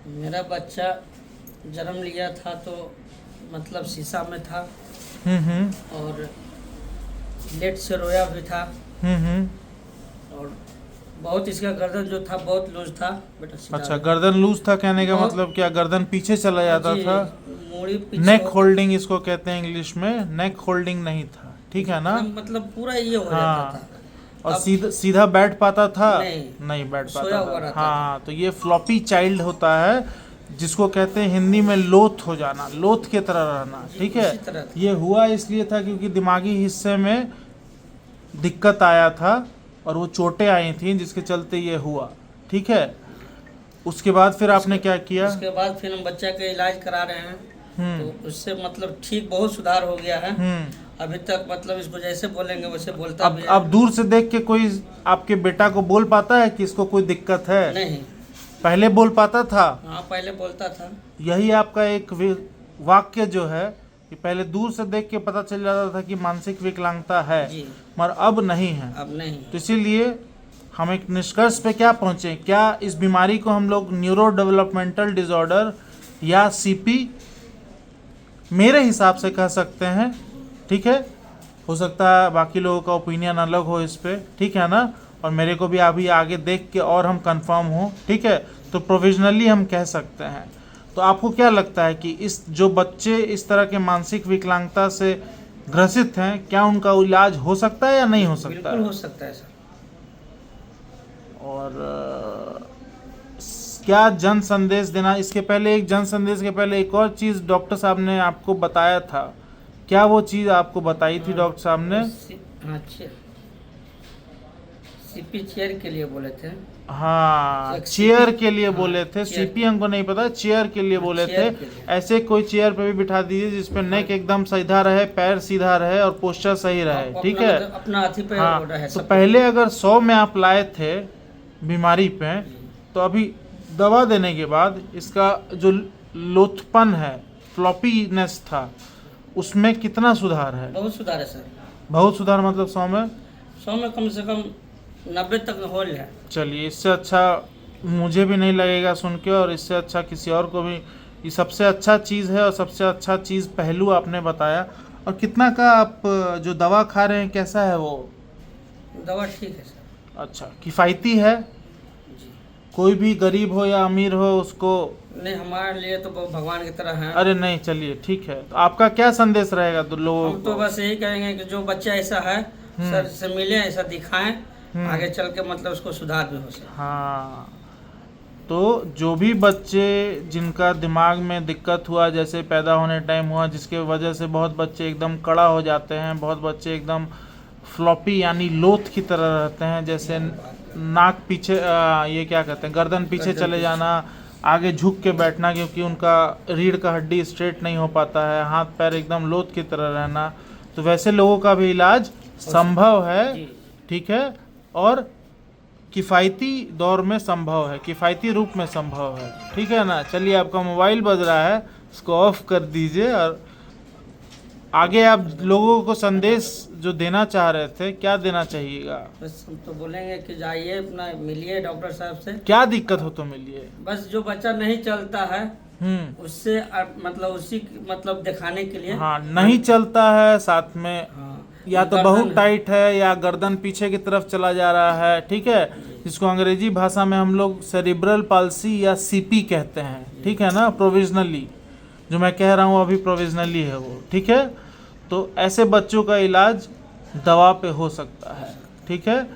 मेरा बच्चा जन्म लिया था तो मतलब शीशा में था और लेट से रोया भी था और बहुत इसका गर्दन जो था बहुत लूज था बेटा। अच्छा, गर्दन लूज था कहने का मतलब क्या, गर्दन पीछे चला जाता जी, था? मूड़ी पीछे नेक होल्डिंग इसको कहते हैं इंग्लिश में, नेक होल्डिंग नहीं था, ठीक है ना? मतलब पूरा ये हो जाता हाँ, था। और अब सीधा सीधा बैठ पाता था? नहीं बैठ सोया पाता हुआ था। रहता हाँ, तो ये फ्लॉपी चाइल्ड होता है, जिसको कहते हैं हिंदी में लोथ हो जाना, लोथ की तरह रहना, ठीक है? इसी तरह था। ये हुआ इसलिए था क्योंकि दिमागी हिस्से में दिक्कत आया था और वो चोटें आई थी जिसके चलते ये हुआ, ठीक है? उसके बाद फिर आपने क्या किया? उसके बाद फिर हम बच्चा का इलाज करा रहे हैं तो उससे मतलब ठीक बहुत सुधार हो गया है। अभी तक मतलब इसको जैसे बोलेंगे वैसे बोलता भी है। अब दूर से देख के कोई आपके बेटा को बोल पाता है कि इसको कोई दिक्कत है? नहीं। पहले बोल पाता था? हाँ पहले बोलता था। यही आपका एक वाक्य जो है कि पहले दूर से देख के पता चल जाता था कि मानसिक विकलांगता है, जी। मगर अब नहीं है। अब नहीं। तो इसीलिए हम एक निष्कर्ष पे क्या पहुंचे, क्या इस बीमारी को हम लोग न्यूरो डेवलपमेंटल डिसऑर्डर या सीपी मेरे हिसाब से कह सकते हैं, ठीक है? हो सकता है बाकी लोगों का ओपिनियन अलग हो इस पे, ठीक है ना? और मेरे को भी अभी आगे देख के और हम कंफर्म हो, ठीक है? तो प्रोविजनली हम कह सकते हैं। तो आपको क्या लगता है कि इस जो बच्चे इस तरह के मानसिक विकलांगता से ग्रसित हैं, क्या उनका इलाज हो सकता है या नहीं हो सकता बिल्कुल है? हो सकता है सर। और क्या जन संदेश देना, इसके पहले एक जन संदेश के पहले एक और चीज़ डॉक्टर साहब ने आपको बताया था, क्या वो चीज़ आपको बताई थी डॉक्टर साहब ने? अच्छा, सीपी चेयर के लिए बोले थे। हाँ, एक चेयर सीपी, के लिए हाँ, बोले थे, चेयर। सीपी हमको नहीं पता, चेयर के लिए बोले थे। चेयर के लिए। ऐसे कोई चेयर पे भी बिठा दीजिए जिसपे नेक एकदम सीधा रहे, पैर सीधा रहे और पोस्चर सही रहे, ठीक है? अपना अथी पे हाँ, रहे तो सब पहले अगर 100 में आप लाए थे बीमारी पे, तो अभी दवा देने के बाद इसका जो लोथपन है, फ्लॉपीनेस था, उसमें कितना सुधार है? बहुत सुधार है सर। बहुत सुधार मतलब 100 में? 100 में कम से कम 90 तक हो है। चलिए, इससे अच्छा मुझे भी नहीं लगेगा सुन के, और इससे अच्छा किसी और को भी। ये सबसे अच्छा चीज़ है और सबसे अच्छा चीज़ पहलू आपने बताया। और कितना का आप जो दवा खा रहे हैं कैसा है वो? दवा ठीक है सर। अच्छा, किफ़ायती है? जी। कोई भी गरीब हो या अमीर हो उसको? नहीं, हमारे लिए तो भगवान की तरह है। अरे नहीं, चलिए ठीक है। तो आपका क्या संदेश रहेगा लोगों हम तो को? बस यही कहेंगे कि जो बच्चा ऐसा है सर से मिले, ऐसा दिखाएं, आगे चल के मतलब उसको सुधार भी हो सके। हाँ, तो जो भी बच्चे जिनका दिमाग में दिक्कत हुआ, जैसे पैदा होने टाइम हुआ, जिसके वजह से बहुत बच्चे एकदम कड़ा हो जाते हैं, बहुत बच्चे एकदम फ्लॉपी यानी लोथ की तरह रहते हैं, जैसे नाक पीछे, ये क्या कहते हैं, गर्दन पीछे चले जाना, आगे झुक के बैठना क्योंकि उनका रीढ़ का हड्डी स्ट्रेट नहीं हो पाता है, हाथ पैर एकदम लोथ की तरह रहना, तो वैसे लोगों का भी इलाज संभव है, ठीक है? और किफ़ायती दौर में संभव है, किफ़ायती रूप में संभव है, ठीक है ना? चलिए, आपका मोबाइल बज रहा है, इसको ऑफ कर दीजिए। और आगे आप लोगों को संदेश जो देना चाह रहे थे, क्या देना चाहिएगा? बस हम तो बोलेंगे कि जाइए अपना मिलिए डॉक्टर साहब से। क्या दिक्कत हो तो मिलिए। बस जो बच्चा नहीं चलता है उससे मतलब उसी मतलब दिखाने के लिए। हाँ, नहीं चलता है, साथ में या तो बहुत टाइट है या गर्दन पीछे की तरफ चला जा रहा है, ठीक है? जिसको अंग्रेजी भाषा में हम लोग सेरिब्रल पाल्सी या सीपी कहते हैं, ठीक है ना? प्रोविजनली जो मैं कह रहा हूँ अभी प्रोविजनली है वो, ठीक है? तो ऐसे बच्चों का इलाज दवा पे हो सकता है, ठीक है?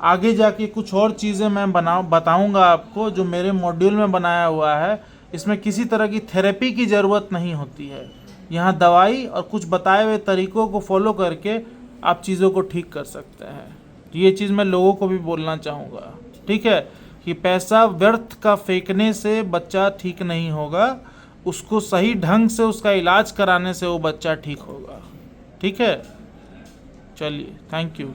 आगे जाके कुछ और चीज़ें मैं बताऊंगा आपको जो मेरे मॉड्यूल में बनाया हुआ है। इसमें किसी तरह की थेरेपी की ज़रूरत नहीं होती है, यहाँ दवाई और कुछ बताए हुए तरीकों को फॉलो करके आप चीज़ों को ठीक कर सकते हैं। ये चीज़ मैं लोगों को भी बोलना चाहूँगा, ठीक है? कि पैसा व्यर्थ का फेंकने से बच्चा ठीक नहीं होगा, उसको सही ढंग से उसका इलाज कराने से वो बच्चा ठीक होगा, ठीक है? चलिए, थैंक यू।